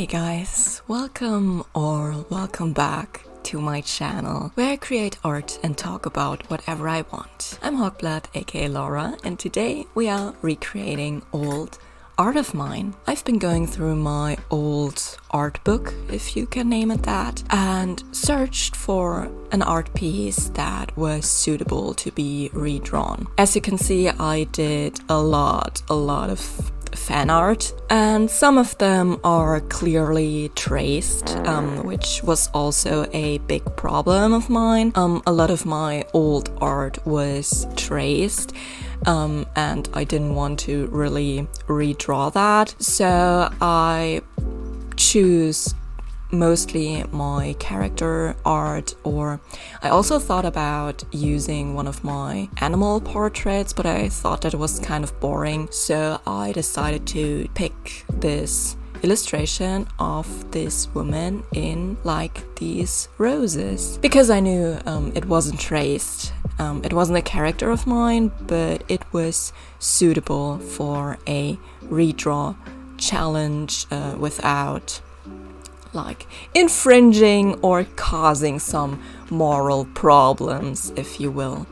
Hey guys, welcome back to my channel where I create art and talk about whatever I want. I'm Hawkblood, aka Laura, and today we are recreating old art of mine. I've been going through my old art book, if you can name it that, and searched for an art piece that was suitable to be redrawn. As you can see, I did a lot of fan art, and some of them are clearly traced, which was also a big problem of mine. A lot of my old art was traced, and I didn't want to really redraw that, so I choose mostly my character art, or I also thought about using one of my animal portraits, but I thought that was kind of boring, so I decided to pick this illustration of this woman in like these roses, because I knew it wasn't traced. It wasn't a character of mine, but it was suitable for a redraw challenge without like infringing or causing some moral problems, if you will.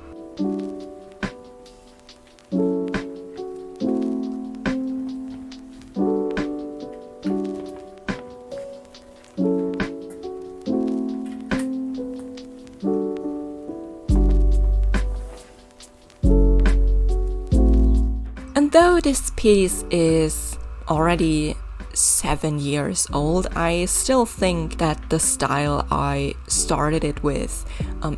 And though this piece is already 7 years old, I still think that the style I started it with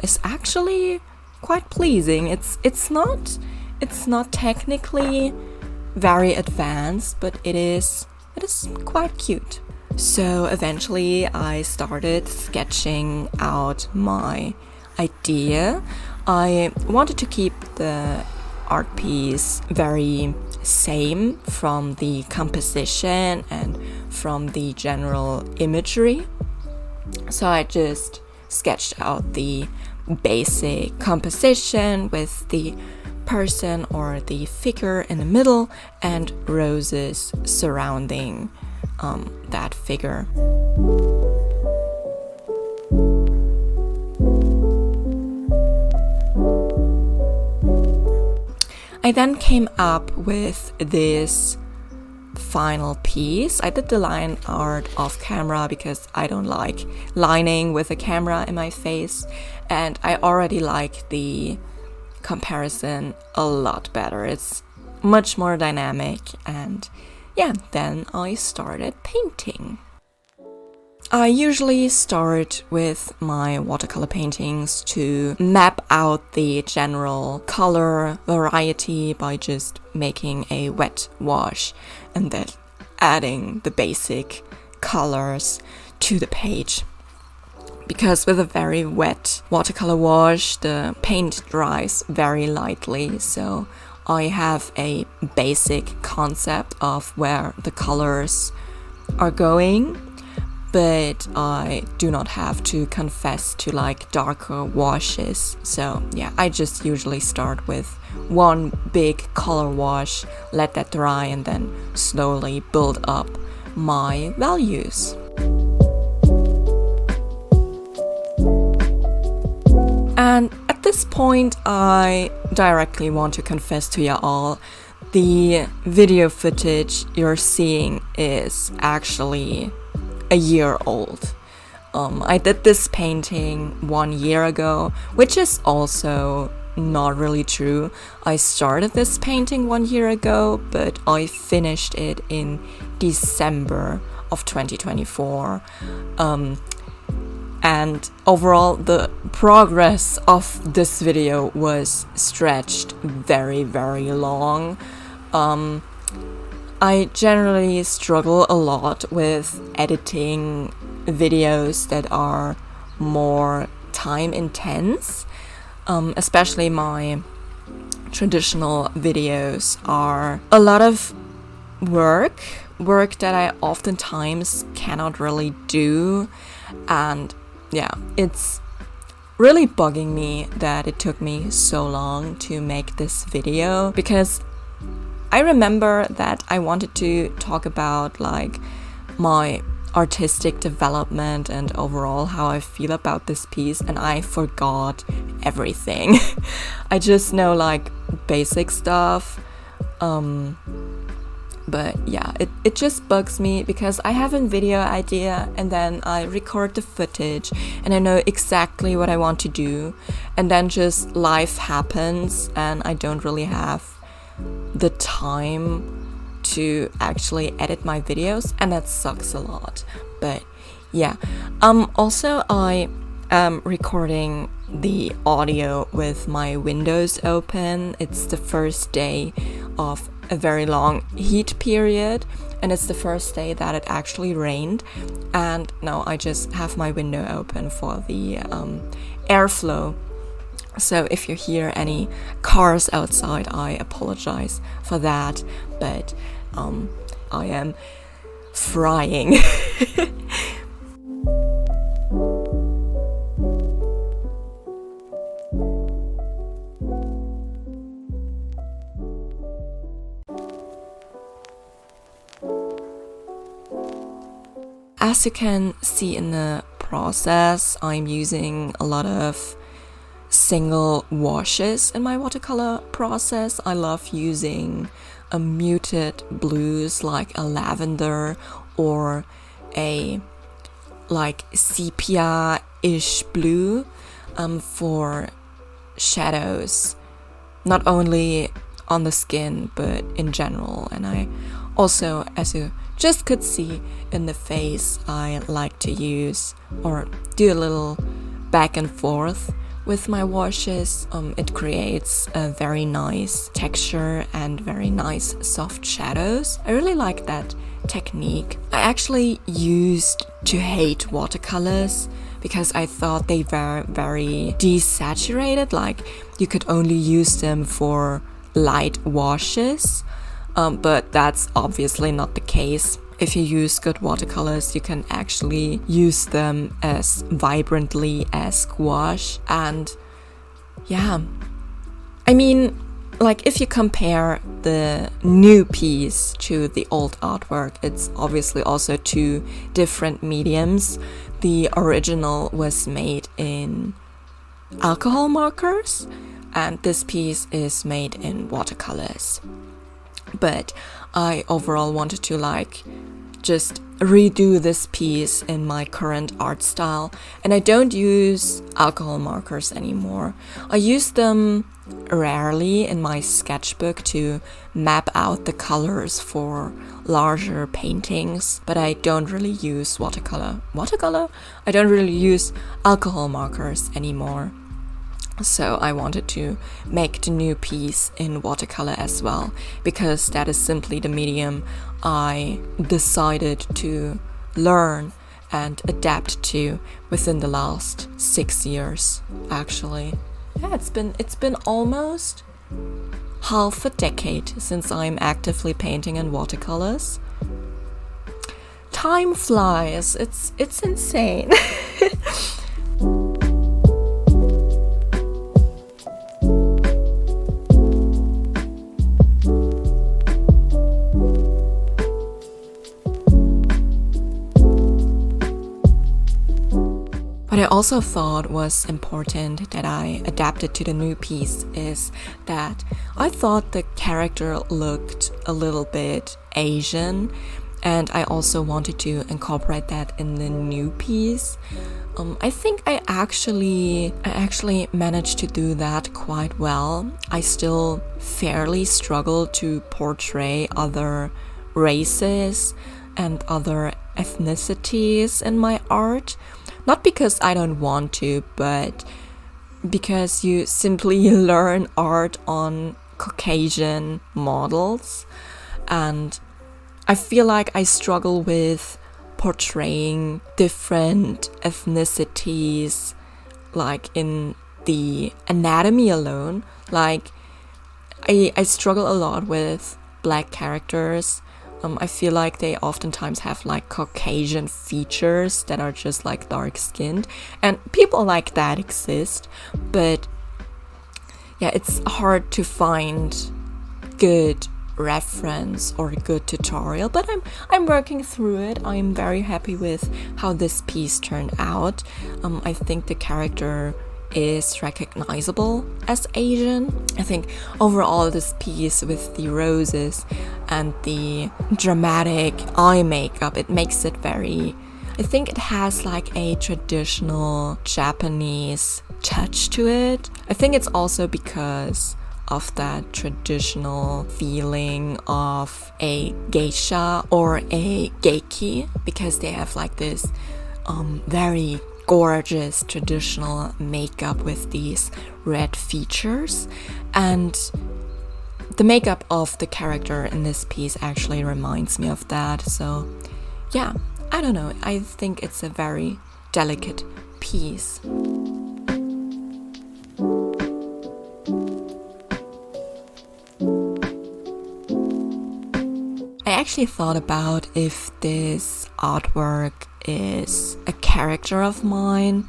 is actually quite pleasing. It's not technically very advanced, but it is quite cute. So eventually I started sketching out my idea. I wanted to keep the art piece very same from the composition and from the general imagery. So I just sketched out the basic composition with the person or the figure in the middle and roses surrounding that figure. I then came up with this final piece. I did the line art off camera because I don't like lining with a camera in my face, and I already like the comparison a lot better. It's much more dynamic, and yeah, then I started painting. I usually start with my watercolor paintings to map out the general color variety by just making a wet wash and then adding the basic colors to the page. Because with a very wet watercolor wash, the paint dries very lightly, so I have a basic concept of where the colors are going, but I do not have to confess to like darker washes. So yeah, I just usually start with one big color wash, let that dry, and then slowly build up my values. And at this point, I directly want to confess to you all, the video footage you're seeing is actually a year old. I did this painting 1 year ago, which is also not really true. I started this painting 1 year ago, but I finished it in December of 2024. And overall, the progress of this video was stretched very long. I generally struggle a lot with editing videos that are more time intense. Especially my traditional videos are a lot of work that I oftentimes cannot really do. And yeah, it's really bugging me that it took me so long to make this video, because I remember that I wanted to talk about like my artistic development and overall how I feel about this piece, and I forgot everything. I just know like basic stuff. But yeah, it just bugs me because I have a video idea and then I record the footage and I know exactly what I want to do, and then just life happens and I don't really have the time to actually edit my videos, and that sucks a lot. But yeah, also I am recording the audio with my windows open. It's the first day of a very long heat period, and it's the first day that it actually rained, and now I just have my window open for the airflow. So if you hear any cars outside, I apologize for that, but I am frying. As you can see in the process, I'm using a lot of single washes in my watercolor process. I love using a muted blues like a lavender or a like sepia-ish blue for shadows, not only on the skin but in general. And I also, as you just could see in the face, I like to use or do a little back and forth with my washes. It creates a very nice texture and very nice soft shadows. I really like that technique. I actually used to hate watercolors because I thought they were very desaturated, like you could only use them for light washes. But that's obviously not the case. If you use good watercolors, you can actually use them as vibrantly as gouache. And yeah, I mean, like if you compare the new piece to the old artwork, it's obviously also two different mediums. The original was made in alcohol markers, and this piece is made in watercolors. But I overall wanted to like just redo this piece in my current art style, and I don't use alcohol markers anymore. I use them rarely in my sketchbook to map out the colors for larger paintings, but I don't really use watercolor. I don't really use alcohol markers anymore. So I wanted to make the new piece in watercolor as well, because that is simply the medium I decided to learn and adapt to within the last 6 years, actually. Yeah, it's been almost half a decade since I'm actively painting in watercolors. Time flies. It's insane. What I also thought was important that I adapted to the new piece is that I thought the character looked a little bit Asian, and I also wanted to incorporate that in the new piece. I think I actually managed to do that quite well. I still fairly struggle to portray other races and other ethnicities in my art. Not because I don't want to, but because you simply learn art on Caucasian models. And I feel like I struggle with portraying different ethnicities, like in the anatomy alone. Like, I struggle a lot with black characters. I feel like they oftentimes have like Caucasian features that are just like dark skinned, and people like that exist, but yeah, it's hard to find good reference or a good tutorial, but I'm working through it. I'm very happy with how this piece turned out. I think the character is recognizable as Asian. I think overall this piece with the roses and the dramatic eye makeup, it makes it very, I think it has like a traditional Japanese touch to it. I think it's also because of that traditional feeling of a geisha or a geiki, because they have like this very gorgeous traditional makeup with these red features, and the makeup of the character in this piece actually reminds me of that. So yeah, I don't know, I think it's a very delicate piece. I actually thought about if this artwork is a character of mine,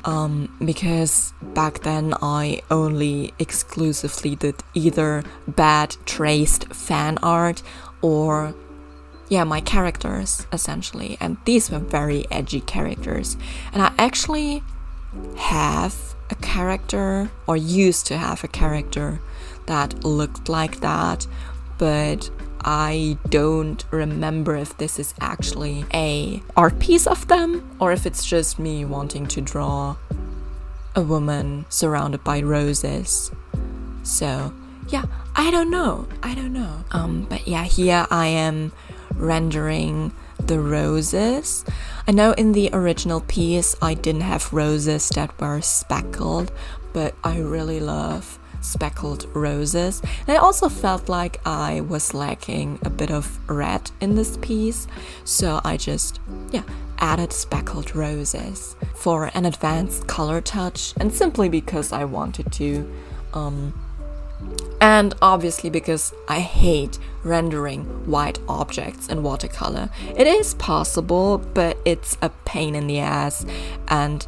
because back then I only exclusively did either bad traced fan art or my characters essentially, and these were very edgy characters. And I actually have a character, or used to have a character that looked like that, but I don't remember if this is actually a art piece of them or if it's just me wanting to draw a woman surrounded by roses. So yeah, I don't know. But yeah, here I am rendering the roses. I know in the original piece I didn't have roses that were speckled, but I really love speckled roses. And I also felt like I was lacking a bit of red in this piece, so I just added speckled roses for an advanced color touch, and simply because I wanted to, and obviously because I hate rendering white objects in watercolor. It is possible, but it's a pain in the ass, and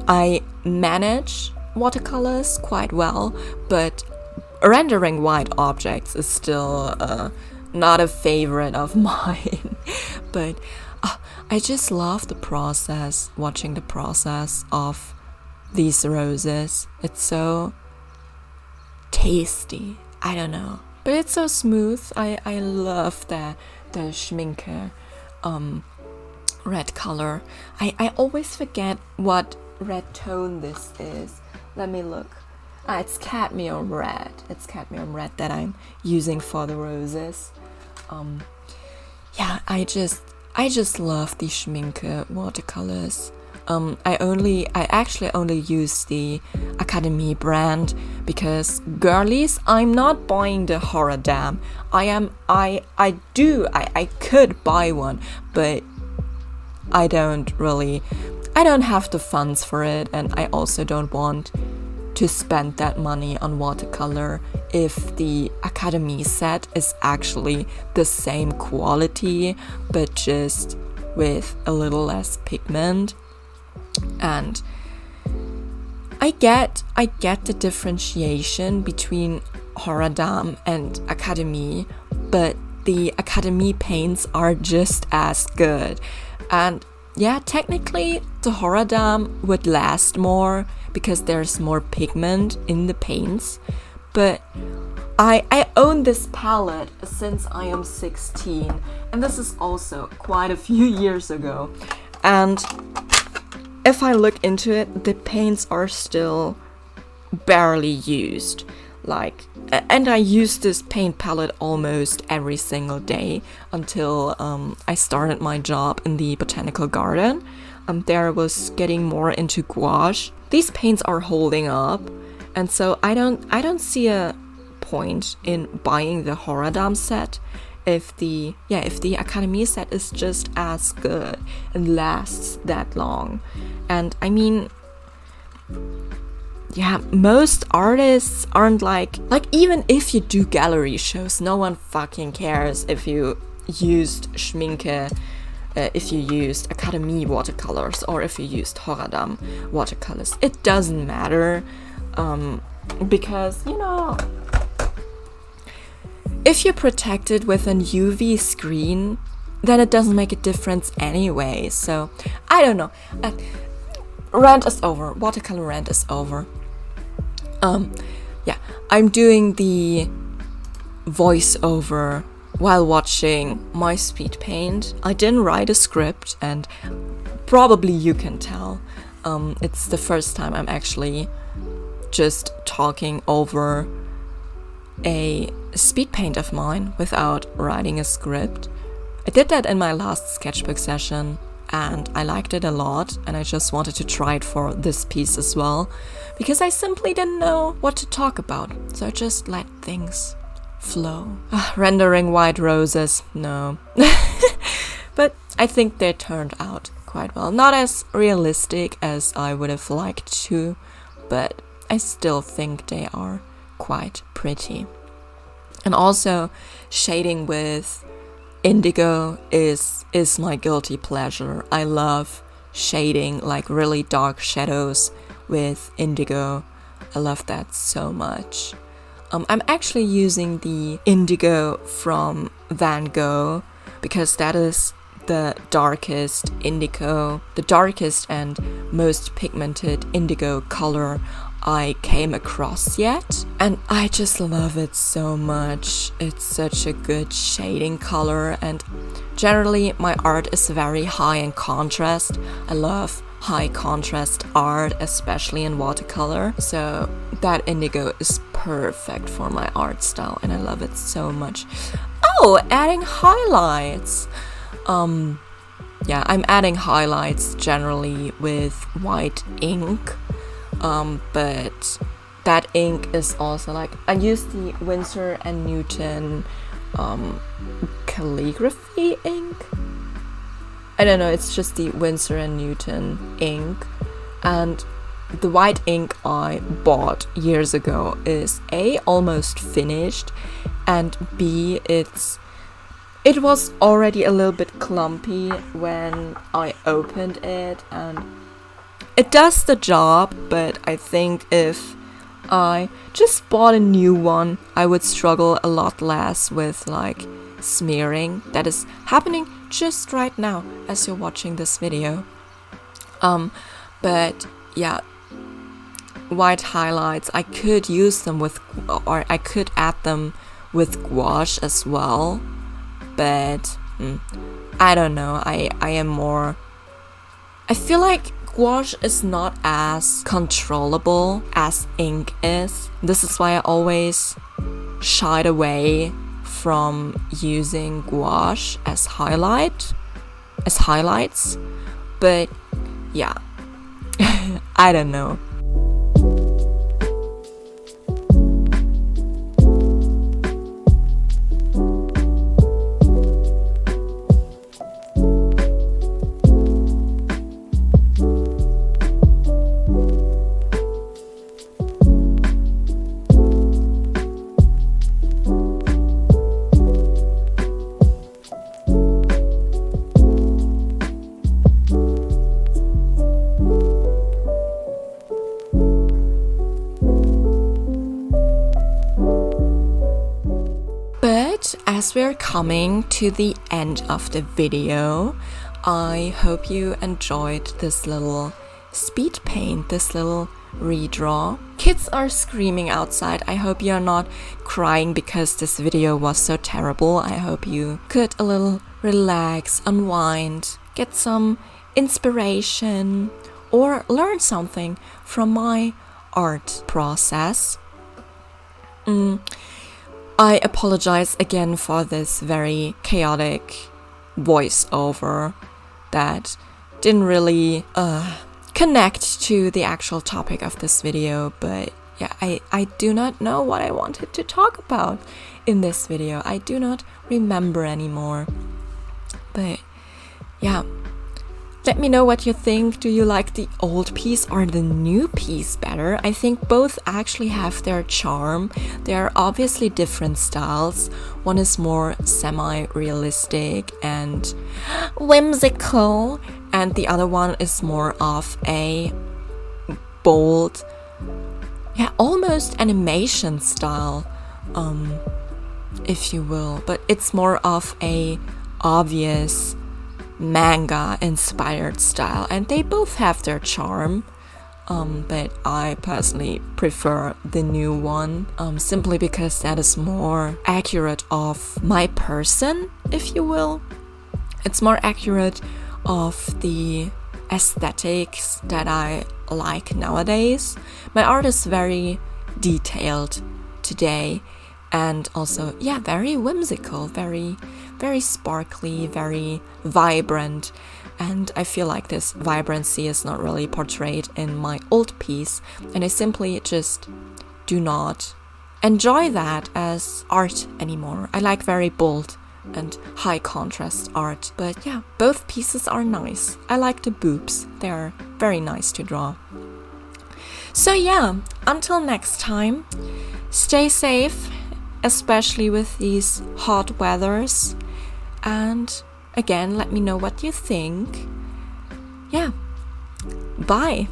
I manage watercolors quite well, but rendering white objects is still not a favorite of mine. But I just love the process, watching the process of these roses. It's so tasty, I don't know, but it's so smooth. I love the Schminke red color. I always forget what red tone this is. Let me look. It's cadmium red. It's cadmium red that I'm using for the roses. I just love the Schminke watercolors. I actually only use the Academy brand because girlies, I'm not buying the Horadam. I could buy one, but I don't have the funds for it, and I also don't want to spend that money on watercolor if the Academy set is actually the same quality but just with a little less pigment. And I get the differentiation between Horadam and Academy, but the Academy paints are just as good. And yeah, technically the Horadam would last more because there's more pigment in the paints, but I own this palette since I am 16, and this is also quite a few years ago. And if I look into it, the paints are still barely used. And I used this paint palette almost every single day until I started my job in the botanical garden. There I was getting more into gouache. These paints are holding up, and so I don't see a point in buying the Horadam set if the Academy set is just as good and lasts that long. And I mean, yeah, most artists aren't like even if you do gallery shows, no one fucking cares if you used Schminke, if you used Academy watercolors or if you used Horadam watercolors. It doesn't matter, because if you protect it with an UV screen, then it doesn't make a difference anyway. So I don't know. Rant is over. Watercolor rant is over. Yeah, I'm doing the voiceover while watching my speed paint. I didn't write a script, and probably you can tell. It's the first time I'm actually just talking over a speed paint of mine without writing a script. I did that in my last sketchbook session and I liked it a lot, and I just wanted to try it for this piece as well because I simply didn't know what to talk about, so I just let things flow. Rendering white roses, no. But I think they turned out quite well. Not as realistic as I would have liked to, but I still think they are quite pretty. And also, shading with indigo is my guilty pleasure. I love shading like really dark shadows with indigo. I love that so much. I'm actually using the indigo from Van Gogh because that is the darkest indigo, the darkest and most pigmented indigo color I came across yet, and I just love it so much. It's such a good shading color, and generally my art is very high in contrast. I love high contrast art, especially in watercolor, so that indigo is perfect for my art style and I love it so much. Oh, adding highlights. Yeah, I'm adding highlights generally with white ink. But that ink is also like, I use the Winsor & Newton calligraphy ink. I don't know, it's just the Winsor & Newton ink. And the white ink I bought years ago is A, almost finished, and B, it was already a little bit clumpy when I opened it, and it does the job, but I think if I just bought a new one, I would struggle a lot less with like smearing. That is happening just right now as you're watching this video. But yeah, white highlights, I could use them with, or I could add them with gouache as well, but I don't know, I am more, I feel like gouache is not as controllable as ink is. This is why I always shied away from using gouache as highlights. But yeah, I don't know. As we're coming to the end of the video, I hope you enjoyed this little speed paint, this little redraw. Kids are screaming outside. I hope you're not crying because this video was so terrible. I hope you could a little relax, unwind, get some inspiration, or learn something from my art process. I apologize again for this very chaotic voiceover that didn't really connect to the actual topic of this video, but yeah, I do not know what I wanted to talk about in this video. I do not remember anymore. But yeah, let me know what you think. Do you like the old piece or the new piece better? I think both actually have their charm. They are obviously different styles. One is more semi-realistic and whimsical, and the other one is more of a bold, yeah, almost animation style if you will, but it's more of a obvious manga inspired style, and they both have their charm. But I personally prefer the new one, simply because that is more accurate of my person, if you will. It's more accurate of the aesthetics that I like nowadays. My art is very detailed today, and also, yeah, very whimsical, very sparkly, very vibrant. And I feel like this vibrancy is not really portrayed in my old piece, and I simply just do not enjoy that as art anymore. I like very bold and high contrast art, but yeah, both pieces are nice. I like the boobs, they are very nice to draw. So yeah, until next time, stay safe, especially with these hot weathers, and again, let me know what you think. Yeah, bye!